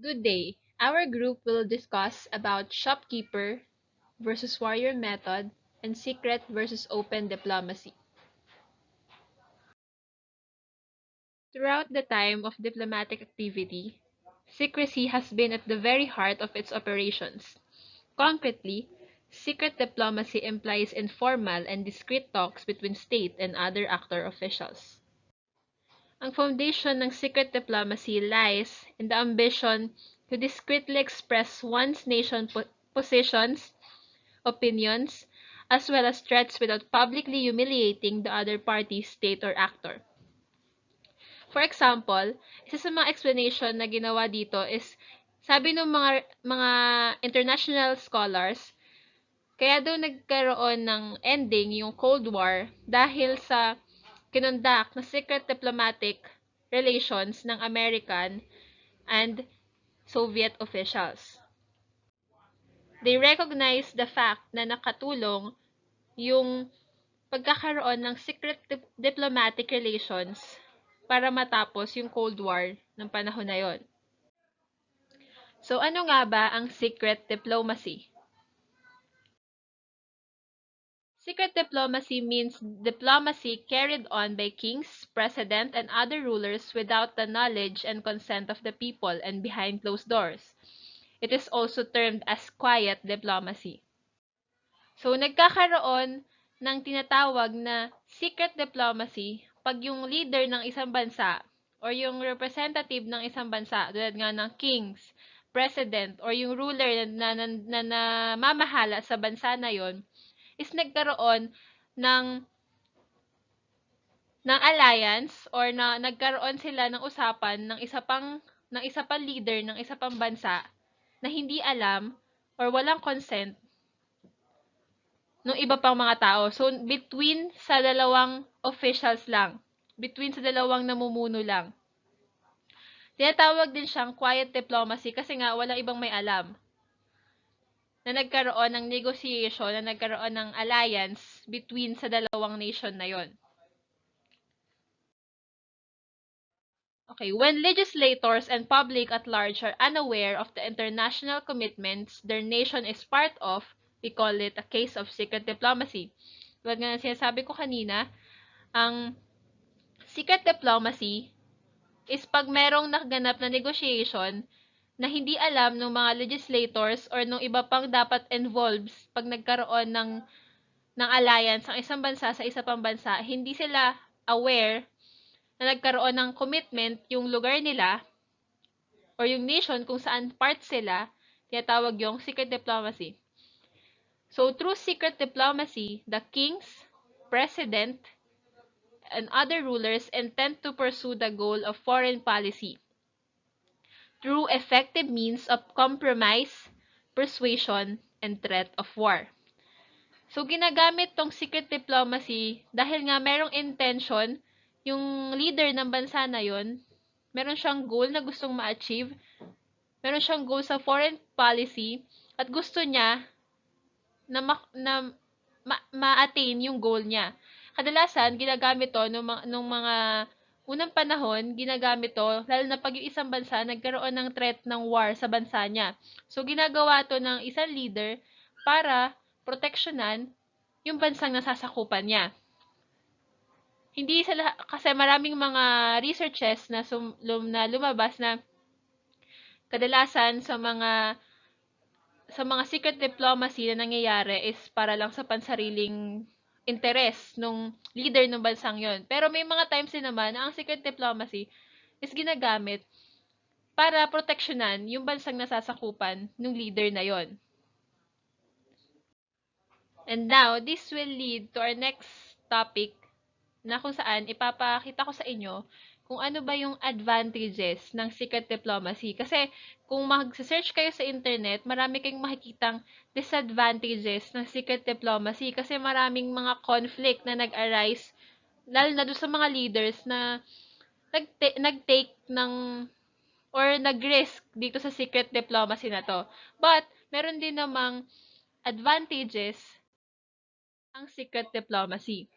Good day. Our group will discuss about shopkeeper versus warrior method and secret versus open diplomacy. Throughout the time of diplomatic activity, secrecy has been at the very heart of its operations. Concretely, secret diplomacy implies informal and discreet talks between state and other actor officials. Ang foundation ng secret diplomacy lies in the ambition to discreetly express one's nation positions, opinions, as well as threats without publicly humiliating the other party, state, or actor. For example, isa sa mga explanation na ginawa dito is sabi ng mga international scholars, kaya daw nagkaroon ng ending yung Cold War dahil sa kinundak na secret diplomatic relations ng American and Soviet officials. They recognize the fact na nakatulong yung pagkakaroon ng secret diplomatic relations para matapos yung Cold War ng panahon na yon. So ano nga ba ang secret diplomacy? Secret diplomacy means diplomacy carried on by kings, president, and other rulers without the knowledge and consent of the people and behind closed doors. It is also termed as quiet diplomacy. So, nagkakaroon ng tinatawag na secret diplomacy pag yung leader ng isang bansa or yung representative ng isang bansa, tulad nga ng kings, president, or yung ruler na mamahala sa bansa na yon, is nagkaroon ng alliance or na nagkaroon sila ng usapan ng isa pang leader ng isa pang bansa na hindi alam or walang consent ng iba pang mga tao. So, between sa dalawang officials lang. Between sa dalawang namumuno lang. Tinatawag din siyang quiet diplomacy kasi nga walang ibang may alam na nagkaroon ng negotiation, na nagkaroon ng alliance between sa dalawang nation na yon. Okay, when legislators and public at large are unaware of the international commitments their nation is part of, we call it a case of secret diplomacy. Tulad nga ng sinasabi ko kanina, ang secret diplomacy is pag merong naganap na negotiation na hindi alam ng mga legislators or ng iba pang dapat involved pag nagkaroon ng alliance ang isang bansa sa isa pang bansa, hindi sila aware na nagkaroon ng commitment yung lugar nila or yung nation kung saan part sila, tinatawag yung secret diplomacy. So, through secret diplomacy, the kings, president, and other rulers intend to pursue the goal of foreign policy through effective means of compromise, persuasion, and threat of war. So, ginagamit tong secret diplomacy dahil nga merong intention yung leader ng bansa na yon, meron siyang goal na gustong ma-achieve, meron siyang goal sa foreign policy, at gusto niya na ma-attain yung goal niya. Kadalasan, ginagamit to nung mga unang panahon, ginagamit to, lalo na pag yung isang bansa nagkaroon ng threat ng war sa bansa niya. So, ginagawa to ng isang leader para proteksyonan yung bansang nasasakupan niya. Hindi sila, kasi maraming mga researches na lumabas na kadalasan sa mga secret diplomacy na nangyayari is para lang sa pansariling interes nung leader ng bansang yon. Pero may mga times din naman na ang secret diplomacy is ginagamit para proteksyonan yung bansang nasasakupan ng leader na yon. And now, this will lead to our next topic na kung saan ipapakita ko sa inyo kung ano ba yung advantages ng secret diplomacy. Kasi kung mag-search kayo sa internet, marami kayong makikitang disadvantages ng secret diplomacy kasi maraming mga conflict na nag-arise lalo na doon sa mga leaders na nag-take ng or nag-risk dito sa secret diplomacy na to. But, meron din namang advantages ang secret diplomacy.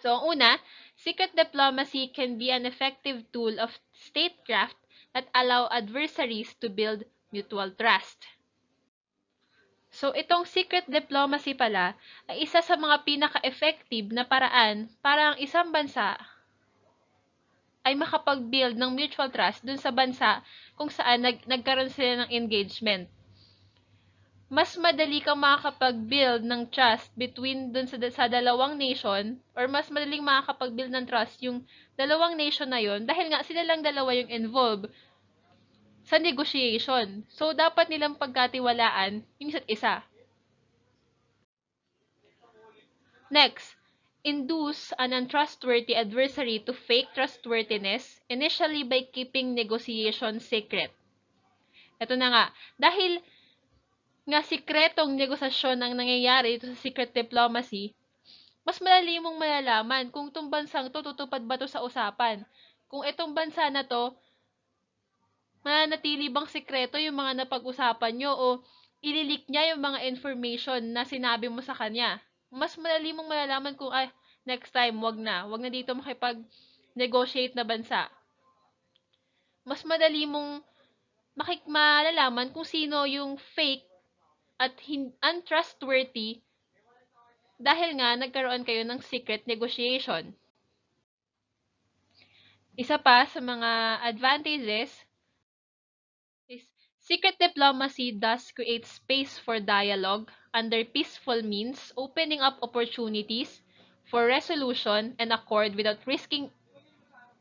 So, ang una, secret diplomacy can be an effective tool of statecraft at allow adversaries to build mutual trust. So, itong secret diplomacy pala ay isa sa mga pinaka-effective na paraan para ang isang bansa ay makapag-build ng mutual trust dun sa bansa kung saan nagkaroon sila ng engagement. Mas madali kang makakapag-build ng trust between dun sa dalawang nation, or mas madaling makakapag-build ng trust yung dalawang nation na yon dahil nga sila lang dalawa yung involved sa negotiation. So, dapat nilang pagkatiwalaan yung isa't isa. Next, induce an untrustworthy adversary to fake trustworthiness, initially by keeping negotiations secret. Ito na nga, dahil nga sikretong negosasyon ang nangyayari dito sa secret diplomacy, mas madali mong malalaman kung itong bansang to tutupad ba to sa usapan. Kung itong bansa na to, mananatili bang sikreto yung mga napag-usapan nyo o ililik niya yung mga information na sinabi mo sa kanya. Mas madali mong malalaman kung next time, wag na dito makipag-negotiate na bansa. Mas madali mong malalaman kung sino yung fake at untrustworthy dahil nga nagkaroon kayo ng secret negotiation. Isa pa sa mga advantages is secret diplomacy thus creates space for dialogue under peaceful means, opening up opportunities for resolution and accord without risking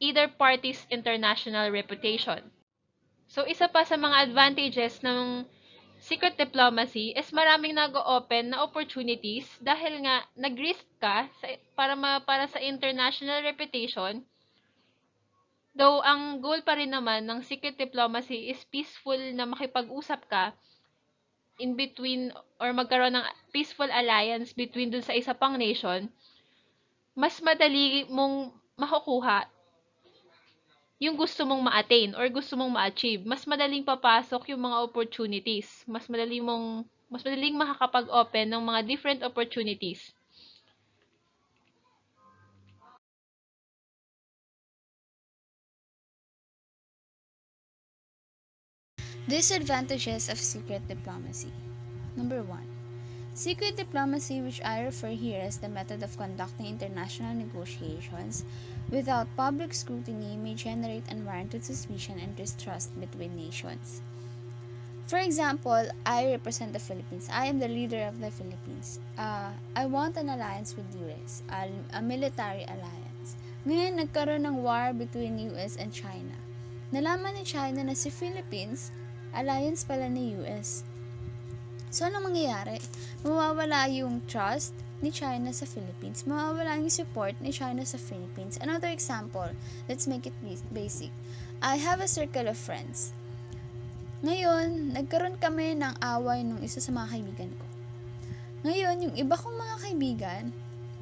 either party's international reputation. So, isa pa sa mga advantages ng secret diplomacy is maraming nag-open na opportunities dahil nga nag-risk ka para sa international reputation. Though, ang goal pa rin naman ng secret diplomacy is peaceful na makipag-usap ka in between or magkaroon ng peaceful alliance between dun sa isa pang nation, mas madali mong makukuha yung gusto mong ma-attain or gusto mong ma-achieve. Mas madaling papasok yung mga opportunities. Mas madaling makakapag-open ng mga different opportunities. Disadvantages of secret diplomacy. Number 1. Secret diplomacy, which I refer here as the method of conducting international negotiations without public scrutiny, may generate unwarranted suspicion and distrust between nations. For example, I represent the Philippines. I am the leader of the Philippines. I want an alliance with US, a military alliance. Ngayon, nagkaroon ng war between US and China. Nalaman ni China na si Philippines, alliance pala ni US. So, anong mangyayari? Mawawala yung trust ni China sa Philippines. Mawawala yung support ni China sa Philippines. Another example, let's make it basic. I have a circle of friends. Ngayon, nagkaroon kami ng away nung isa sa mga kaibigan ko. Ngayon, yung iba kong mga kaibigan,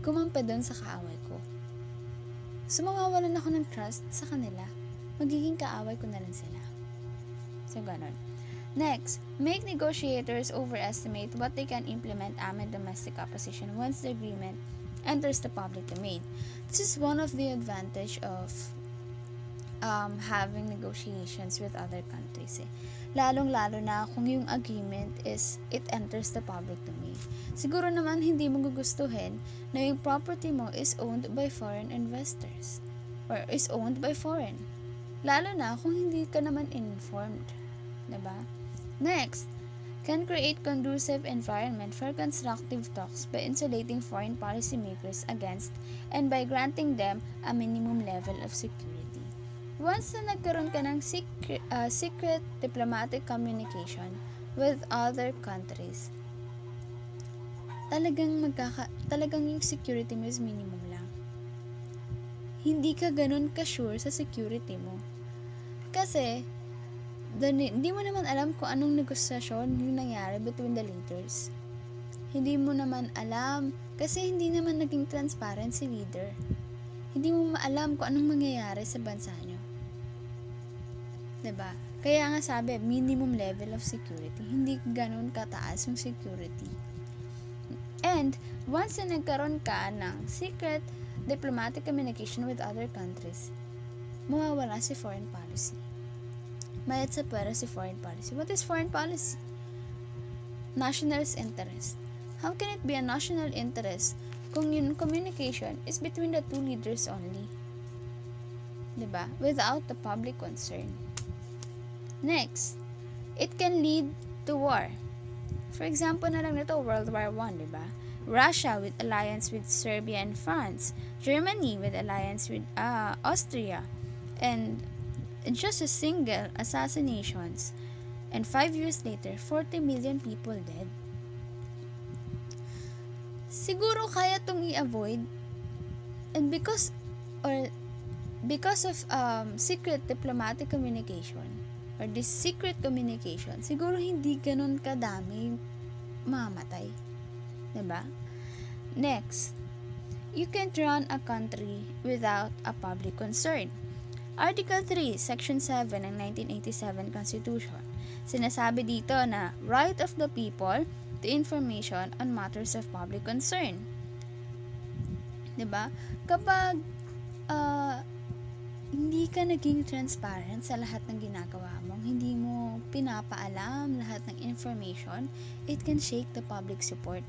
kumampi doon sa kaaway ko. So, mawawalan ako ng trust sa kanila. Magiging kaaway ko na lang sila. So, ganon. Next, make negotiators overestimate what they can implement amid domestic opposition once the agreement enters the public domain. This is one of the advantage of having negotiations with other countries. Lalong-lalo na kung yung agreement is it enters the public domain. Siguro naman hindi mo gugustuhin na yung property mo is owned by foreign investors or is owned by foreign. Lalo na kung hindi ka naman informed. Diba? Next, can create conducive environment for constructive talks by insulating foreign policymakers against and by granting them a minimum level of security. Once na nagkaroon ka ng secret diplomatic communication with other countries, talagang yung security mo is minimum lang. Hindi ka ganun ka-sure sa security mo. Kasi, hindi mo naman alam kung anong negosasyon yung nangyari between the leaders. Hindi mo naman alam kasi hindi naman naging transparent si leader. Hindi mo maalam kung anong mangyayari sa bansa nyo. Diba? Kaya nga sabi, minimum level of security. Hindi ganun kataas yung security. And, once na nagkaroon ka ng secret diplomatic communication with other countries, mawawala si foreign policy. Mayat sa pera si foreign policy. What is foreign policy? National's interest. How can it be a national interest kung yung communication is between the two leaders only? Diba? Without the public concern. Next, it can lead to war. For example na lang nito, World War I, diba? Russia with alliance with Serbia and France. Germany with alliance with Austria. And just a single assassinations. And 5 years later, 40 million people dead. Siguro kaya tong i-avoid. And because of secret diplomatic communication or this secret communication, siguro hindi ganun kadami mamatay. Diba? Next, you can't run a country without a public concern. Article 3, Section 7 ng 1987 Constitution. Sinasabi dito na right of the people to information on matters of public concern. Diba? Kapag hindi ka naging transparent sa lahat ng ginagawa mo, hindi mo pinapaalam lahat ng information, it can shake the public support.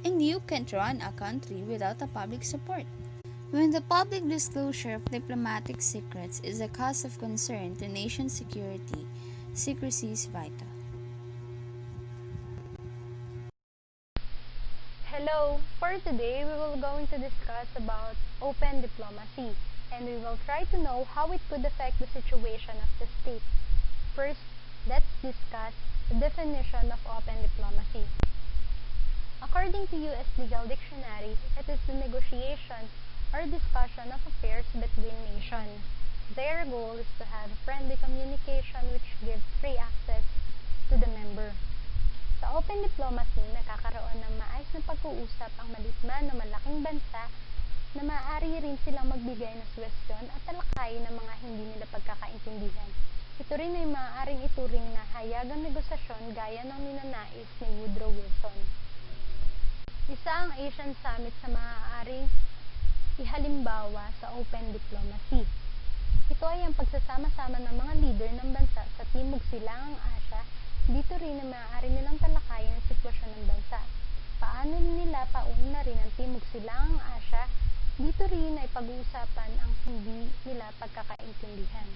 And you can't run a country without a public support. When the public disclosure of diplomatic secrets is a cause of concern to nation security, secrecy is vital. Hello! For today, we will going to discuss about open diplomacy, and we will try to know how it could affect the situation of the state. First, let's discuss the definition of open diplomacy. According to U.S. Legal Dictionary, it is the negotiation or discussion of affairs between nations. Their goal is to have friendly communication which gives free access to the member. Sa open diplomacy, nakakaroon ng maayos na pag-uusap ang maliit-man o malaking bansa na maaari rin silang magbigay ng suwestyon at talakayin ng mga hindi nila pagkakaintindihan. Ito rin ay maaaring ituring na hayagang negosasyon gaya ng ninanais ni Woodrow Wilson. Isa ang Asian Summit sa maaaring ihalimbawa sa open diplomacy. Ito ay ang pagsasama-sama ng mga leader ng bansa sa Timog Silangang Asya. Dito rin na maaari nilang talakayin ang sitwasyon ng bansa. Paano nila paunlarin ang Timog Silangang Asya? Dito rin ay pag-uusapan ang hindi nila pagkakaintindihan.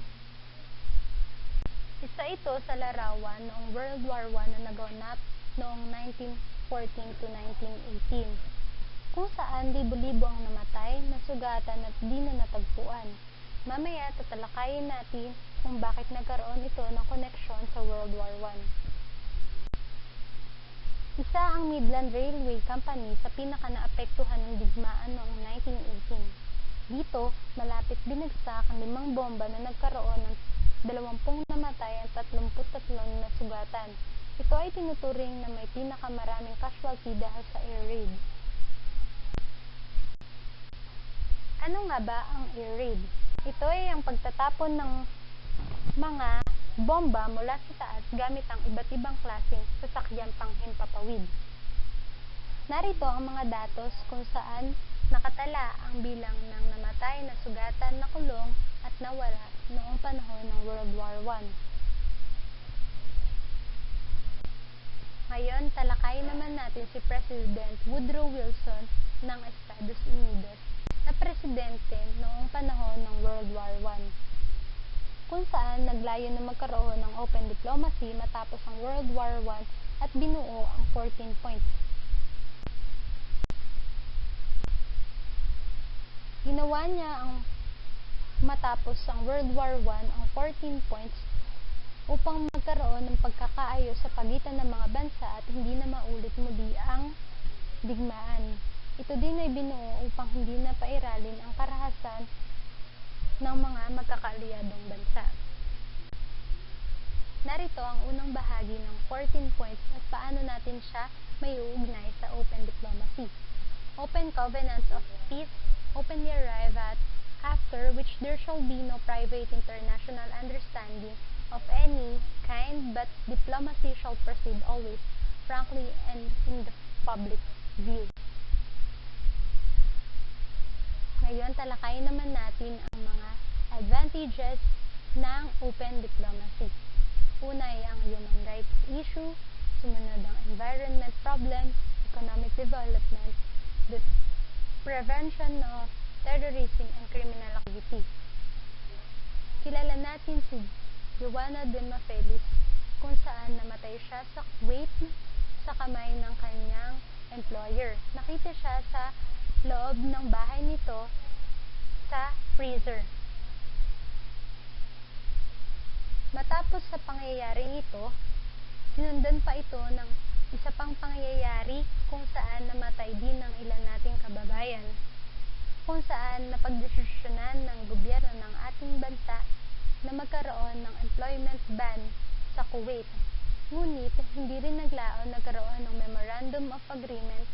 Isa ito sa larawan noong World War I na naganap noong 1914 to 1918, kung saan libo-libo ang namatay, nasugatan at di na natagpuan. Mamaya tatalakayin natin kung bakit nagkaroon ito ng koneksyon sa World War I. Isa ang Midland Railway Company sa pinaka-naapektuhan ng digmaan noong 1918. Dito, malapit binagsak ang 5 bomba na nagkaroon ng 20 namatay at 33 na sugatan. Ito ay tinuturing na may pinakamaraming casualty dahil sa air raid. Ano nga ba ang air raid? Ito ay ang pagtatapon ng mga bomba mula sa taas gamit ang iba't ibang klaseng sasakyang panghimpapawid. Narito ang mga datos kung saan nakatala ang bilang ng namatay, nasugatan, nakulong at nawala noong panahon ng World War I. Ngayon, talakayin naman natin si President Woodrow Wilson ng Estados Unidos na presidente noong panahon ng World War I, kung saan naglayo na magkaroon ng open diplomacy matapos ang World War I at binuo ang 14 points. Ginawa niya ang matapos ang World War I ang 14 points upang magkaroon ng pagkakaayos sa pagitan ng mga bansa at hindi na maulit muli ang digmaan. Ito din ay binuo upang hindi na pairalin ang karahasan ng mga magkakaaliyadong bansa. Narito ang unang bahagi ng 14 points at paano natin siya may uugnay sa open diplomacy. Open covenants of peace, openly arrive at, after which there shall be no private international understanding of any kind, but diplomacy shall proceed always, frankly and in the public view. Ngayon, talakayin naman natin ang mga advantages ng open diplomacy. Una ay ang human rights issue, sumunod ang environment problems, economic development, the prevention of terrorism and criminal activity. Kilala natin si Joanna Dema Feliz kung saan namatay siya sa Kuwait sa kamay ng kanyang employer. Nakita siya sa loob ng bahay nito sa freezer. Matapos sa pangyayaring ito, sinundan pa ito ng isa pang pangyayari kung saan namatay din ng ilan nating kababayan, kung saan napagdesisyonan ng gobyerno ng ating bansa na magkaroon ng employment ban sa Kuwait. Ngunit hindi rin nagkaroon ng Memorandum of Agreement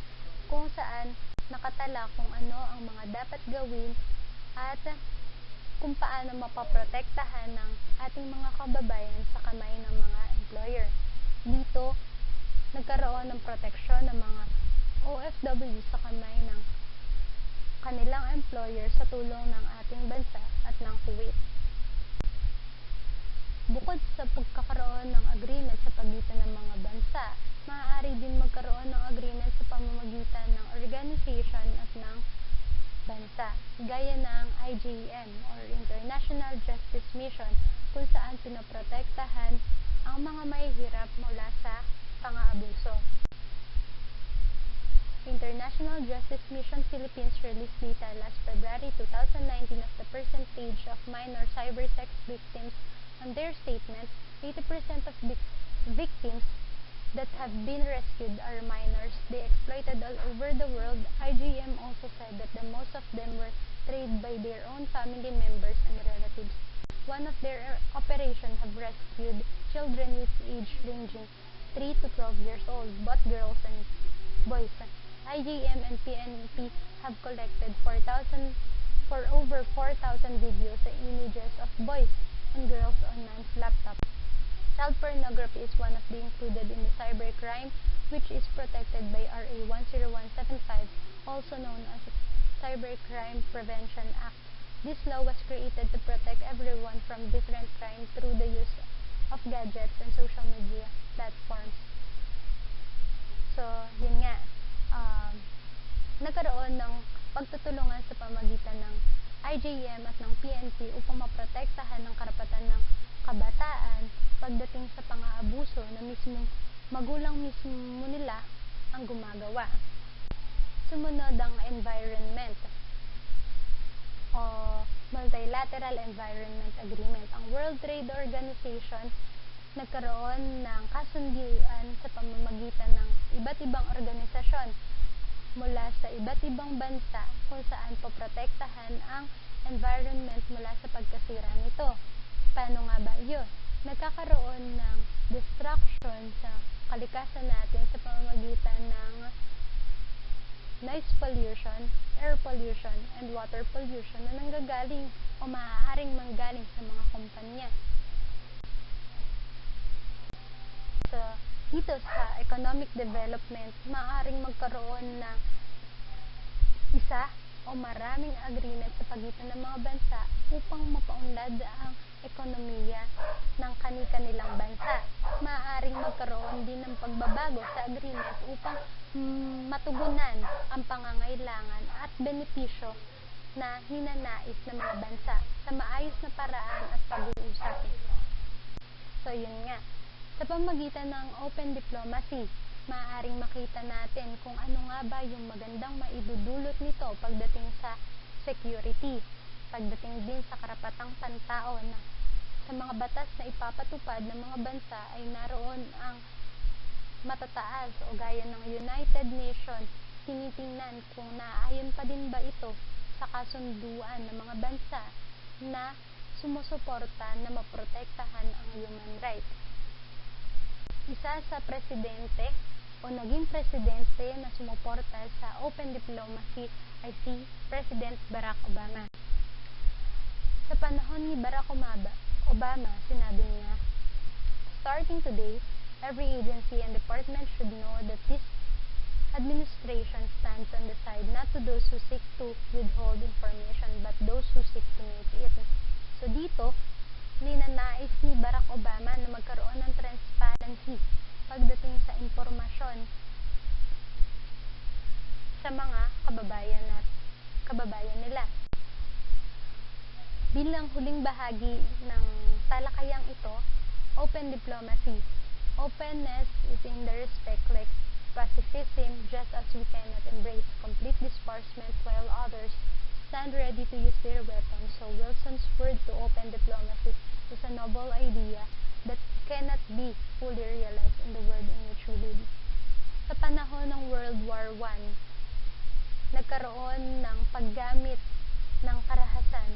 kung saan nakatala kung ano ang mga dapat gawin at kung paano mapaprotektahan ng ating mga kababayan sa kamay ng mga employer. Dito, nagkaroon ng proteksyon ng mga OFW sa kamay ng kanilang employer sa tulong ng ating bansa at ng Kuwait. Bukod sa pagkakaroon ng agreement sa pagitan ng mga bansa, maaari din magkaroon ng agreement sa pamamagitan ng organization at ng bansa, gaya ng IJM or International Justice Mission, kung saan pinoprotektahan ang mga mahihirap mula sa pang-aabuso. International Justice Mission Philippines released data last February 2019 of the percentage of minor cybersex victims. On their statement, 80% of victims that have been rescued are minors. They exploited all over the world. IJM also said that the most of them were trained by their own family members and relatives. One of their operations have rescued children with age ranging 3 to 12 years old, both girls and boys. IJM and PNP have collected over 4,000 videos and images of boys and girls on man's laptop. Child pornography is one of the included in the cybercrime, which is protected by RA 10175, also known as Cybercrime Prevention Act. This law was created to protect everyone from different crime through the use of gadgets and social media platforms. So, yun nga, nagkaroon ng pagtutulungan sa pamagitan ng IJM at ng PNP upang maprotektahan ng karapatan ng kabataan pagdating sa pang-aabuso na mismong magulang mismo nila ang gumagawa. Sumunod ang environment o Multilateral Environment Agreement. Ang World Trade Organization nagkaroon ng kasunduan sa pamamagitan ng iba't ibang organisasyon mula sa iba't ibang bansa kung saan poprotektahan ang environment mula sa pagkasira nito. Paano nga ba yun? Nagkakaroon ng destruction sa kalikasan natin sa pamamagitan ng noise pollution, air pollution, and water pollution na nanggagaling o maaaring manggaling sa mga kumpanya. So, dito sa economic development, maaaring magkaroon ng isa o maraming agreement sa pagitan ng mga bansa upang mapaunlad ang ekonomiya ng kani-kanilang bansa. Maaaring magkaroon din ng pagbabago sa agreement upang matugunan ang pangangailangan at benepisyo na ninanais ng mga bansa sa maayos na paraan at pag-uusap. So, yun nga. Sa pamagitan ng open diplomacy, maaaring makita natin kung ano nga ba yung magandang maidudulot nito pagdating sa security, pagdating din sa karapatang pantao na sa mga batas na ipapatupad ng mga bansa ay naroon ang matataas o gaya ng United Nations, tinitingnan kung naaayon pa din ba ito sa kasunduan ng mga bansa na sumusuporta na maprotektahan ang human rights. Isa sa presidente o naging presidente na sumuporta sa open diplomacy ay si President Barack Obama. Sa panahon ni Barack Obama, sinabi niya, "Starting today, every agency and department should know that this administration stands on the side not to those who seek to withhold information but those who seek to make it." So dito, ninanais ni Barack Obama na magkaroon ng transparency pagdating sa impormasyon sa mga kababayan nila. Bilang huling bahagi ng talakayang ito, open diplomacy. Openness is in the respect like pacifism, just as we cannot embrace complete disbursement while others stand ready to use their weapons. So Wilson's word to open diplomacy is a noble idea that cannot be fully realized in the world in which we live. Sa panahon ng World War I, nagkaroon ng paggamit ng karahasan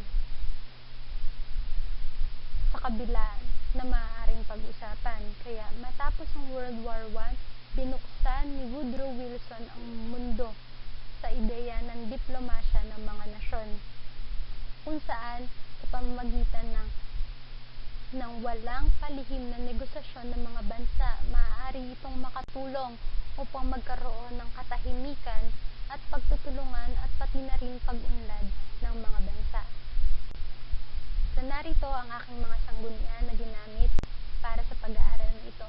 sa kabila na maaaring pag-usapan. Kaya matapos ang World War I, binuksan ni Woodrow Wilson ang mundo sa ideya ng diplomasya ng mga nasyon, kung saan sa pamamagitan ng walang palihim na negosasyon ng mga bansa, maaari itong makatulong upang magkaroon ng katahimikan at pagtutulungan at pati na rin pag-unlad ng mga bansa. So narito ang aking mga sanggunian na ginamit para sa pag-aaral na ito.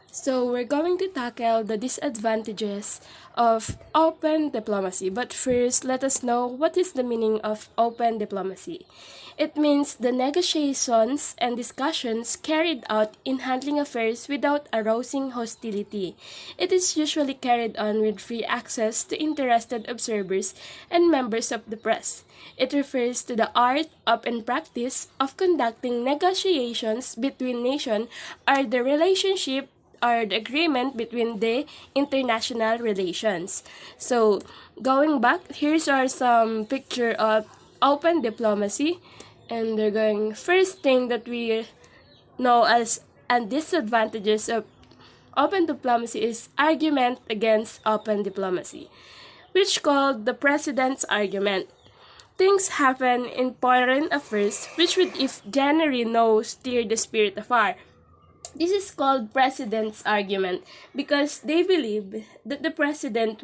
So we're going to tackle the disadvantages of open diplomacy. But first, let us know what is the meaning of open diplomacy. It means the negotiations and discussions carried out in handling affairs without arousing hostility. It is usually carried on with free access to interested observers and members of the press. It refers to the art of and practice of conducting negotiations between nations or the relationship or the agreement between the international relations. So, going back, here's are some picture of open diplomacy. And they're going, first thing that we know as and disadvantages of open diplomacy is argument against open diplomacy, which called the president's argument. Things happen in foreign affairs which would, if generally know, steer the spirit afar. This is called president's argument because they believe that the president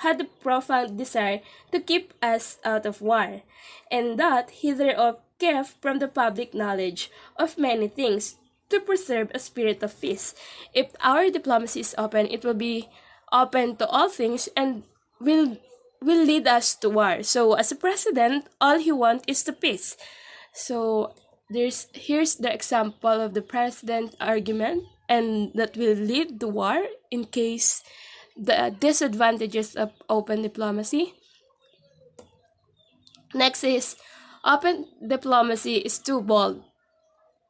had a profound desire to keep us out of war, and that he thereof kept from the public knowledge of many things to preserve a spirit of peace. If our diplomacy is open, it will be open to all things and will lead us to war. So as a president, all he wants is the peace. So here's the example of the president argument, and that will lead to war in case the disadvantages of open diplomacy. Next is open diplomacy is too bold.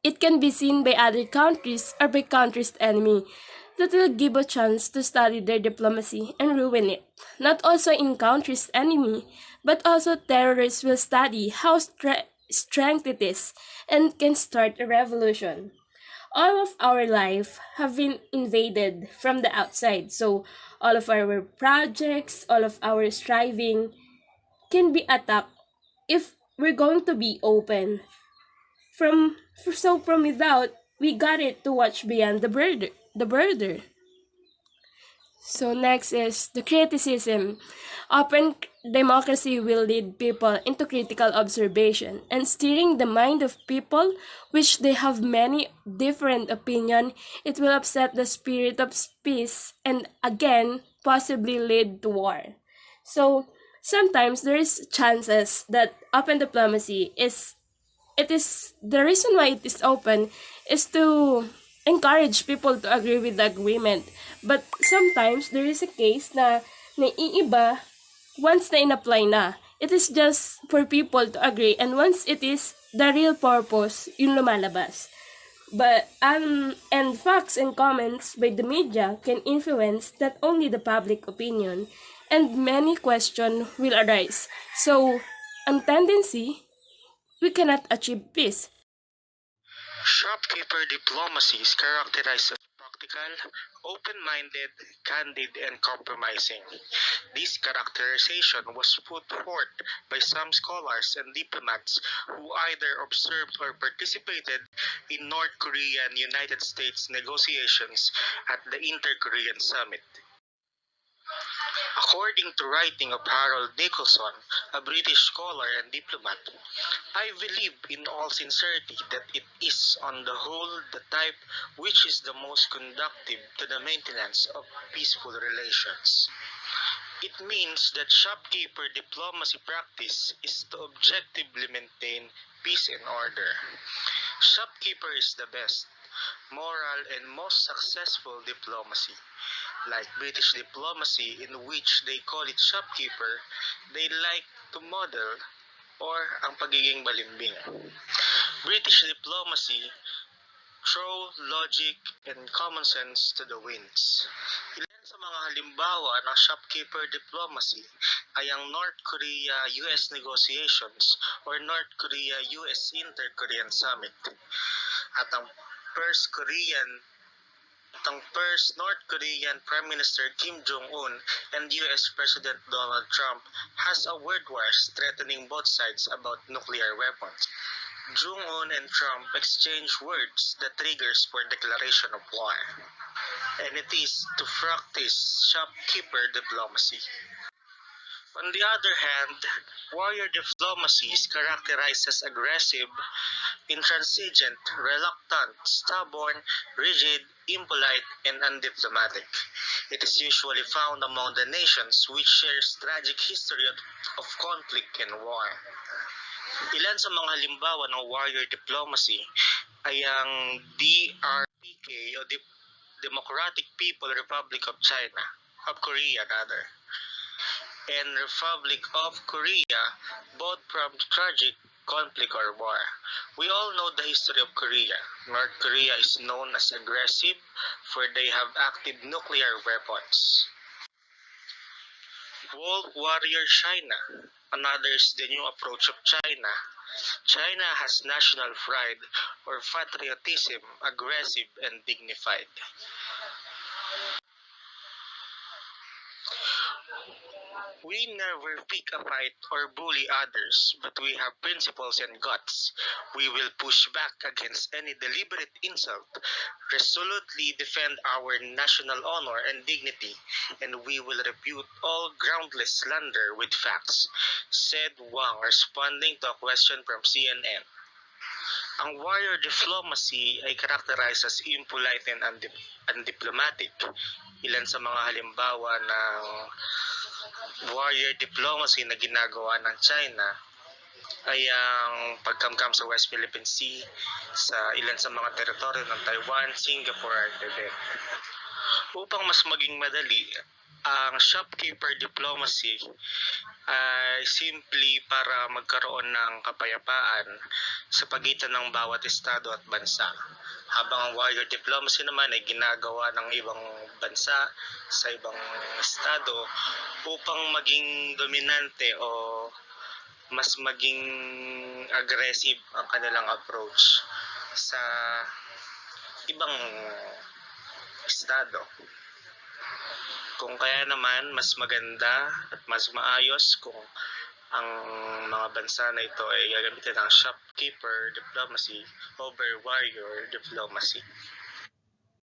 It can be seen by other countries or by countries' enemy that will give a chance to study their diplomacy and ruin it. Not also in countries' enemy, but also terrorists will study how strength it is and can start a revolution. All of our life have been invaded from the outside, so all of our projects, all of our striving can be attacked if we're going to be open. From without, we got it to watch beyond the border. So next is the criticism. Open democracy will lead people into critical observation and steering the mind of people which they have many different opinion. It will upset the spirit of peace and again possibly lead to war. So sometimes there is chances that open diplomacy is the reason why it is open is to encourage people to agree with the agreement. But sometimes there is a case na naiiba once na in-apply na. It is just for people to agree, and once it is the real purpose, yung lumalabas. But and facts and comments by the media can influence not only the public opinion, and many questions will arise. So, ang tendency, we cannot achieve peace. Shopkeeper diplomacy is characterized as practical, open-minded, candid, and compromising. This characterization was put forth by some scholars and diplomats who either observed or participated in North Korean United States negotiations at the Inter-Korean Summit. According to writing of Harold Nicholson, a British scholar and diplomat, I believe in all sincerity that it is on the whole the type which is the most conducive to the maintenance of peaceful relations. It means that shopkeeper diplomacy practice is to objectively maintain peace and order. Shopkeeper is the best, moral, and most successful diplomacy. Like British diplomacy, in which they call it shopkeeper, they like to model or ang pagiging balimbing. British diplomacy throw logic and common sense to the winds. Ilan sa mga halimbawa ng shopkeeper diplomacy ay ang North Korea-US negotiations or North Korea-US Inter-Korean Summit at ang first North Korean Prime Minister Kim Jong-un and US President Donald Trump has a word wars threatening both sides about nuclear weapons. Jong-un and Trump exchange words that triggers for declaration of war. And it is to practice shopkeeper diplomacy. On the other hand, warrior diplomacy is characterized as aggressive, intransigent, reluctant, stubborn, rigid, impolite, and undiplomatic. It is usually found among the nations which shares tragic history of conflict and war. Ilan sa mga halimbawa ng warrior diplomacy ay ang DRPK o Democratic People Republic of Korea, and Republic of Korea, both from tragic conflict or war. We all know the history of Korea. North Korea is known as aggressive for they have active nuclear weapons. Wolf Warrior China. Another is the new approach of China. China has national pride or patriotism, aggressive and dignified. We never pick a fight or bully others, but we have principles and guts. We will push back against any deliberate insult, resolutely defend our national honor and dignity, and we will refute all groundless slander with facts, said Wang, responding to a question from CNN. Ang warrior diplomacy ay characterized as impolite and undiplomatic. Ilan sa mga halimbawa ng warrior diplomacy na ginagawa ng China ay ang pagkamkam sa West Philippine Sea, sa ilan sa mga teritoryo ng Taiwan, Singapore at Tibet. Upang mas maging madali, ang shopkeeper diplomacy ay simply para magkaroon ng kapayapaan sa pagitan ng bawat estado at bansa. Habang ang warrior diplomacy naman ay ginagawa ng ibang bansa sa ibang estado upang maging dominante o mas maging aggressive ang kanilang approach sa ibang estado. Kung kaya naman, mas maganda at mas maayos kung ang mga bansa na ito ay gagamitin ng shopkeeper diplomacy over warrior diplomacy.